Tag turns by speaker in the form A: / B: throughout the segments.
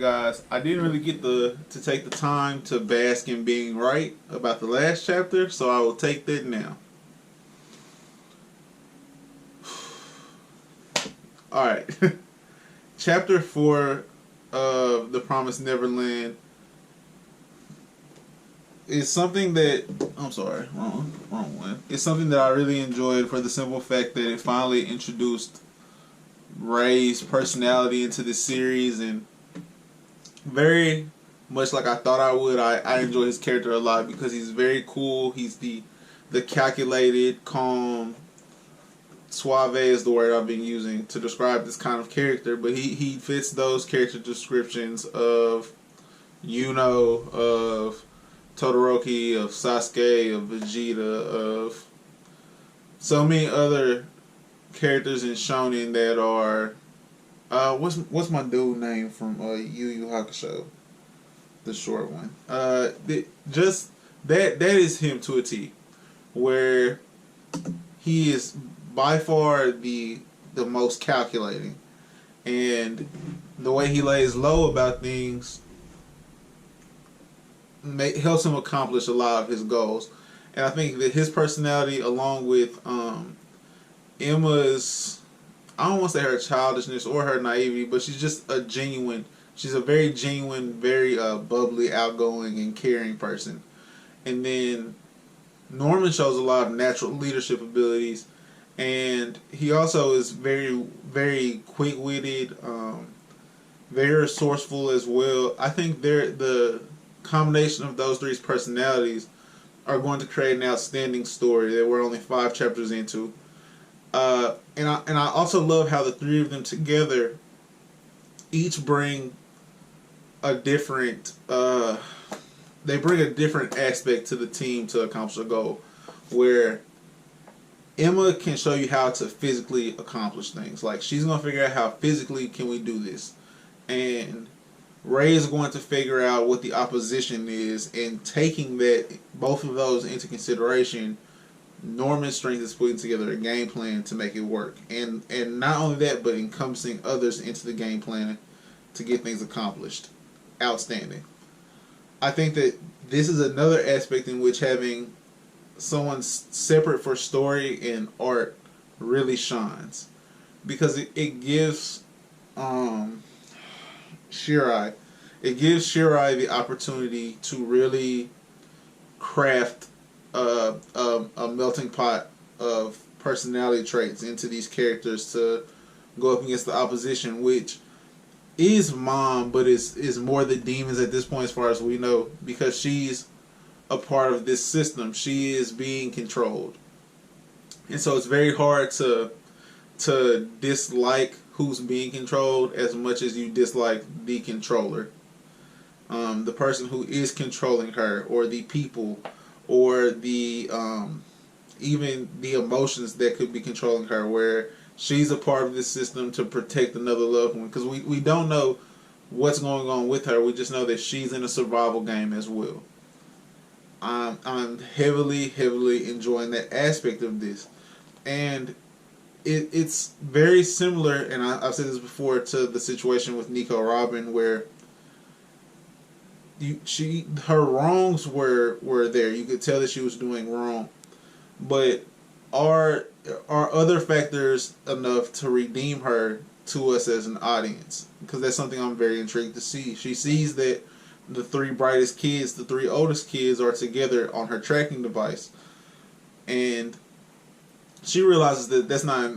A: Alright guys, I didn't really get to take the time to bask in being right about the last chapter, so I will take that now. Alright. Chapter 4 of The Promised Neverland is something that, I'm sorry, wrong one. It's something that I really enjoyed for the simple fact that it finally introduced Ray's personality into the series, and very much like I thought I would, I enjoy his character a lot because he's very cool. He's the calculated, calm, suave is the word I've been using to describe this kind of character, but he fits those character descriptions of Yuno, of Todoroki, of Sasuke, of Vegeta, of so many other characters in shonen that are what's my dude name from Yu Yu Hakusho, the short one. Just that is him to a T, where he is by far the most calculating, and the way he lays low about things helps him accomplish a lot of his goals. And I think that his personality, along with Emma's, I don't want to say her childishness or her naivety, but she's a very genuine, very bubbly, outgoing, and caring person. And then Norman shows a lot of natural leadership abilities, and he also is very, very quick-witted, very resourceful as well. I think the combination of those three personalities are going to create an outstanding story that we're only 5 chapters into. And I also love how the three of them together each bring a different they bring a different aspect to the team to accomplish a goal, where Emma can show you how to physically accomplish things. Like, she's going to figure out how physically can we do this, and Ray is going to figure out what the opposition is, and taking both of those into consideration, Norman's strength is putting together a game plan to make it work, and not only that, but encompassing others into the game plan to get things accomplished. Outstanding. I think that this is another aspect in which having someone separate for story and art really shines, because it gives Shirai the opportunity to really craft a melting pot of personality traits into these characters to go up against the opposition, which is Mom, but is more the demons at this point as far as we know, because she's a part of this system. She is being controlled, and so it's very hard to dislike who's being controlled as much as you dislike the controller, the person who is controlling her, or the people, or the even the emotions that could be controlling her, where she's a part of this system to protect another loved one, because we don't know what's going on with her. We just know that she's in a survival game as well. I'm heavily enjoying that aspect of this, and it's very similar, and I've said this before, to the situation with Nico Robin, where her wrongs were there. You could tell that she was doing wrong, but are other factors enough to redeem her to us as an audience? Because that's something I'm very intrigued to see. She sees that the 3 brightest kids, the 3 oldest kids, are together on her tracking device, and she realizes that that's not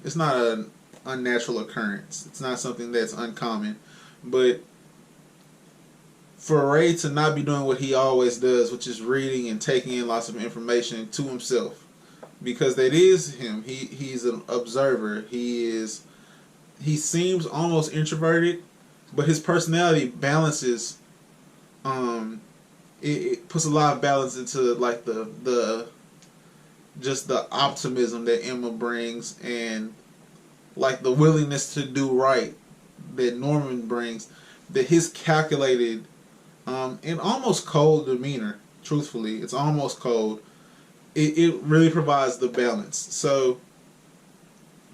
A: it's not an unnatural occurrence. It's not something that's uncommon, but for Ray to not be doing what he always does, which is reading and taking in lots of information to himself, because that is him. He's an observer. He seems almost introverted, but his personality balances. It puts a lot of balance into, like, just the optimism that Emma brings, and like the willingness to do right that Norman brings. That his calculated and almost cold demeanor, truthfully, it's almost cold. It really provides the balance. So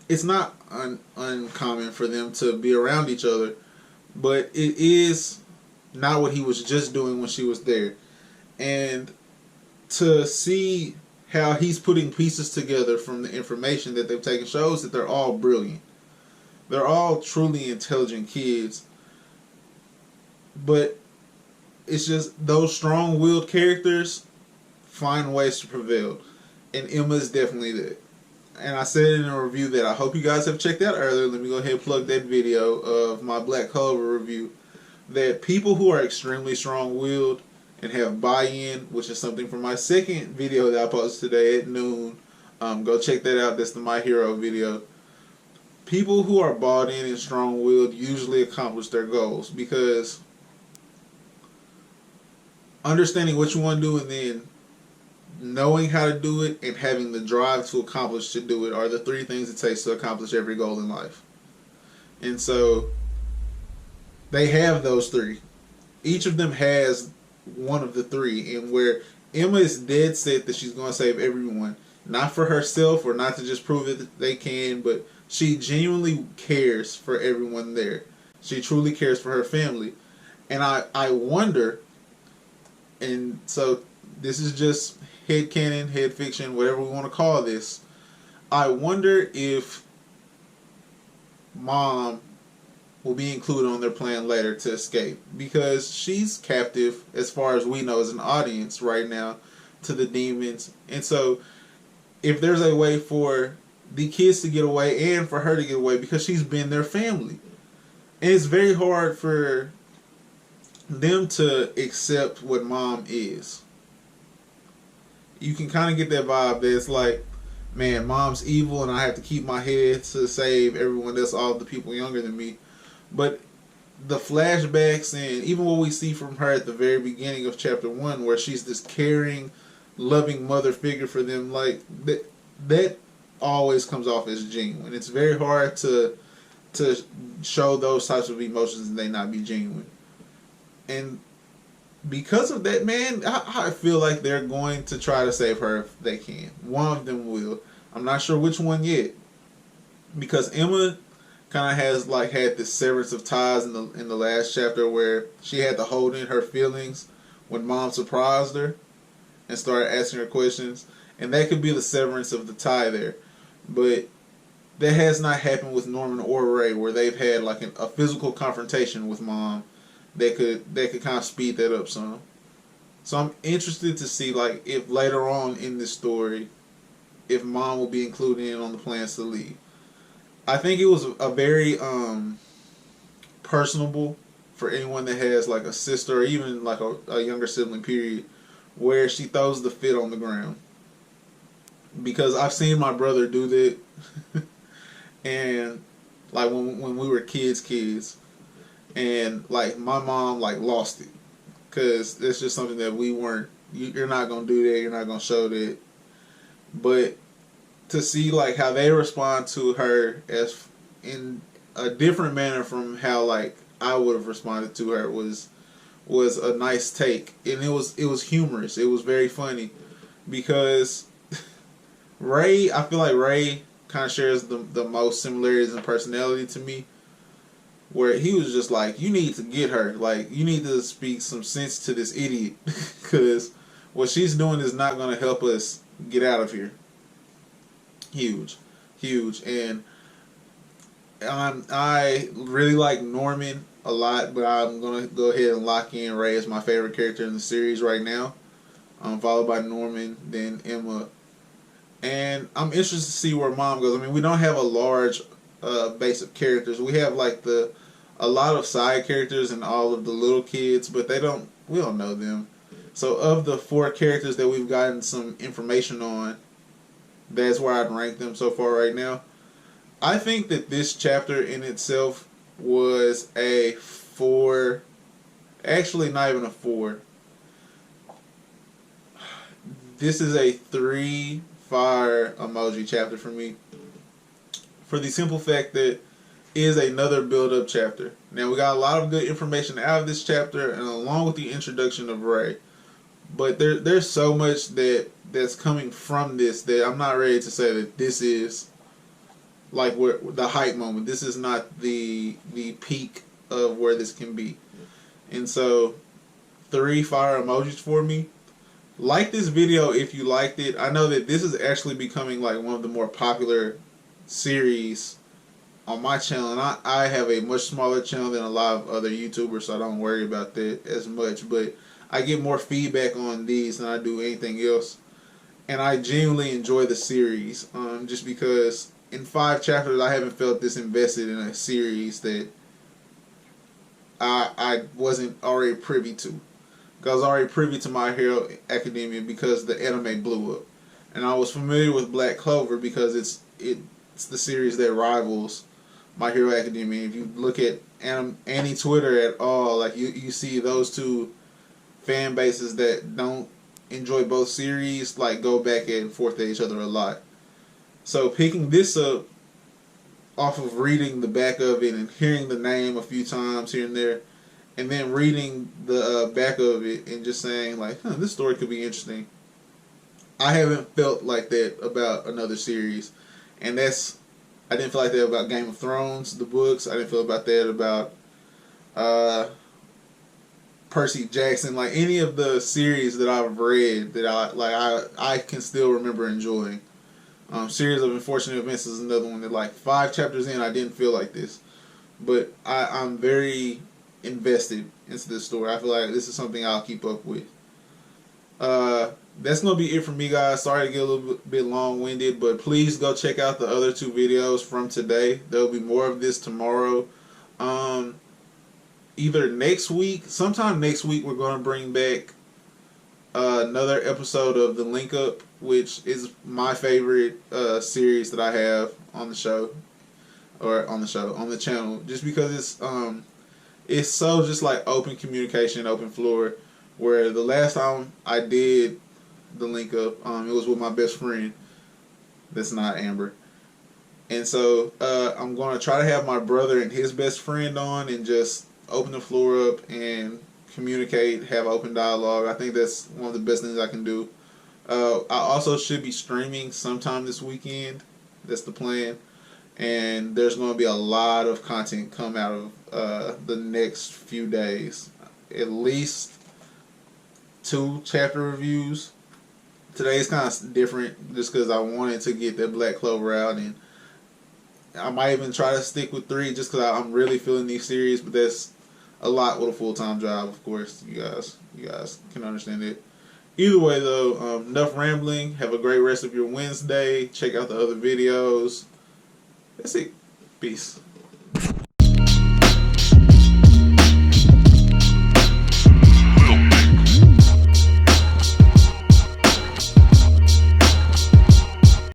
A: it's not uncommon for them to be around each other, but it is not what he was just doing when she was there. And to see how he's putting pieces together from the information that they've taken shows that they're all brilliant. They're all truly intelligent kids. But it's just those strong-willed characters find ways to prevail. And Emma is definitely that. And I said in a review that I hope you guys have checked out earlier. Let me go ahead and plug that video of my Black Clover review. That people who are extremely strong-willed and have buy-in, which is something from my second video that I posted today at noon. Go check that out. That's the My Hero video. People who are bought in and strong-willed usually accomplish their goals, because understanding what you want to do and then knowing how to do it and having the drive to accomplish to do it are the three things it takes to accomplish every goal in life. And so they have those three. Each of them has one of the three, and where Emma is dead set that she's going to save everyone, not for herself or not to just prove that they can, but she genuinely cares for everyone there. She truly cares for her family. And I wonder, and so this is just head canon, head fiction, whatever we want to call this, I wonder if Mom will be included on their plan later to escape, because she's captive, as far as we know as an audience right now, to the demons. And so if there's a way for the kids to get away and for her to get away, because she's been their family, and it's very hard for them to accept what Mom is. You can kind of get that vibe that it's like, man, Mom's evil and I have to keep my head to save everyone else, all the people younger than me. But the flashbacks and even what we see from her at the very beginning of chapter 1, where she's this caring, loving mother figure for them, like that always comes off as genuine. It's very hard to show those types of emotions and they not be genuine. And because of that, man, I feel like they're going to try to save her if they can. One of them will. I'm not sure which one yet, because Emma kind of has like had this severance of ties in the last chapter, where she had to hold in her feelings when Mom surprised her and started asking her questions, and that could be the severance of the tie there. But that has not happened with Norman or Ray, where they've had like a physical confrontation with Mom that could kind of speed that up some. So I'm interested to see, like, if later on in this story, if Mom will be included in on the plans to leave. I think it was a very personable for anyone that has like a sister or even like a younger sibling, period, where she throws the fit on the ground. Because I've seen my brother do that. And like when we were kids, and like my mom like lost it, because it's just something that we weren't. You're not gonna do that. You're not gonna show that. But to see like how they respond to her as in a different manner from how like I would have responded to her was a nice take, and it was humorous. It was very funny, because Ray, I feel like Ray kind of shares the most similarities in personality to me, where he was just like, you need to get her, like you need to speak some sense to this idiot, because what she's doing is not going to help us get out of here. Huge. And I really like Norman a lot, but I'm gonna go ahead and lock in Ray as my favorite character in the series right now, followed by Norman, then Emma. And I'm interested to see where Mom goes. I mean, we don't have a large base of characters. We have like a lot of side characters and all of the little kids, but we don't know them. So of the 4 characters that we've gotten some information on, that's where I'd rank them so far right now. I think that this chapter in itself was a 4. Actually, not even a 4. This is a 3 fire emoji chapter for me, for the simple fact that it is another build-up chapter. Now, we got a lot of good information out of this chapter, and along with the introduction of Ray, but there's so much that's coming from this that I'm not ready to say that this is like where the hype moment. This is not the peak of where this can be. And so 3 fire emojis for me. Like this video if you liked it. I know that this is actually becoming like one of the more popular series on my channel, and I have a much smaller channel than a lot of other YouTubers, so I don't worry about that as much, but I get more feedback on these than I do anything else, and I genuinely enjoy the series, just because in 5 chapters I haven't felt this invested in a series that I wasn't already privy to. I was already privy to My Hero Academia because the anime blew up, and I was familiar with Black Clover because it's the series that rivals My Hero Academia. If you look at any Twitter at all, like you see those two fan bases that don't enjoy both series like go back and forth at each other a lot. So picking this up off of reading the back of it and hearing the name a few times here and there, and then reading the back of it and just saying like, this story could be interesting. I haven't felt like that about another series, and I didn't feel like that about Game of Thrones, the books. I didn't feel about that about Percy Jackson, like any of the series that I've read that I can still remember enjoying. Series of Unfortunate Events is another one that, like, 5 chapters in, I didn't feel like this, but I'm very invested into this story. I feel like this is something I'll keep up with. That's going to be it for me, guys. Sorry to get a little bit long-winded, but please go check out the other 2 videos from today. There'll be more of this tomorrow. Either next week, sometime next week, we're going to bring back another episode of The Link Up, which is my favorite series that I have on the show, on the channel, just because it's so just like open communication, open floor. Where the last time I did The Link Up, it was with my best friend. That's not Amber. And so I'm going to try to have my brother and his best friend on and just open the floor up and communicate, have open dialogue. I think that's one of the best things I can do. I also should be streaming sometime this weekend. That's the plan. And there's going to be a lot of content come out of the next few days. At least 2 chapter reviews. Today's kind of different just because I wanted to get that Black Clover out, and I might even try to stick with 3 just because I'm really feeling these series, but that's a lot with a full-time job, of course. You guys can understand it. Either way, though, enough rambling. Have a great rest of your Wednesday. Check out the other videos. That's it. Peace.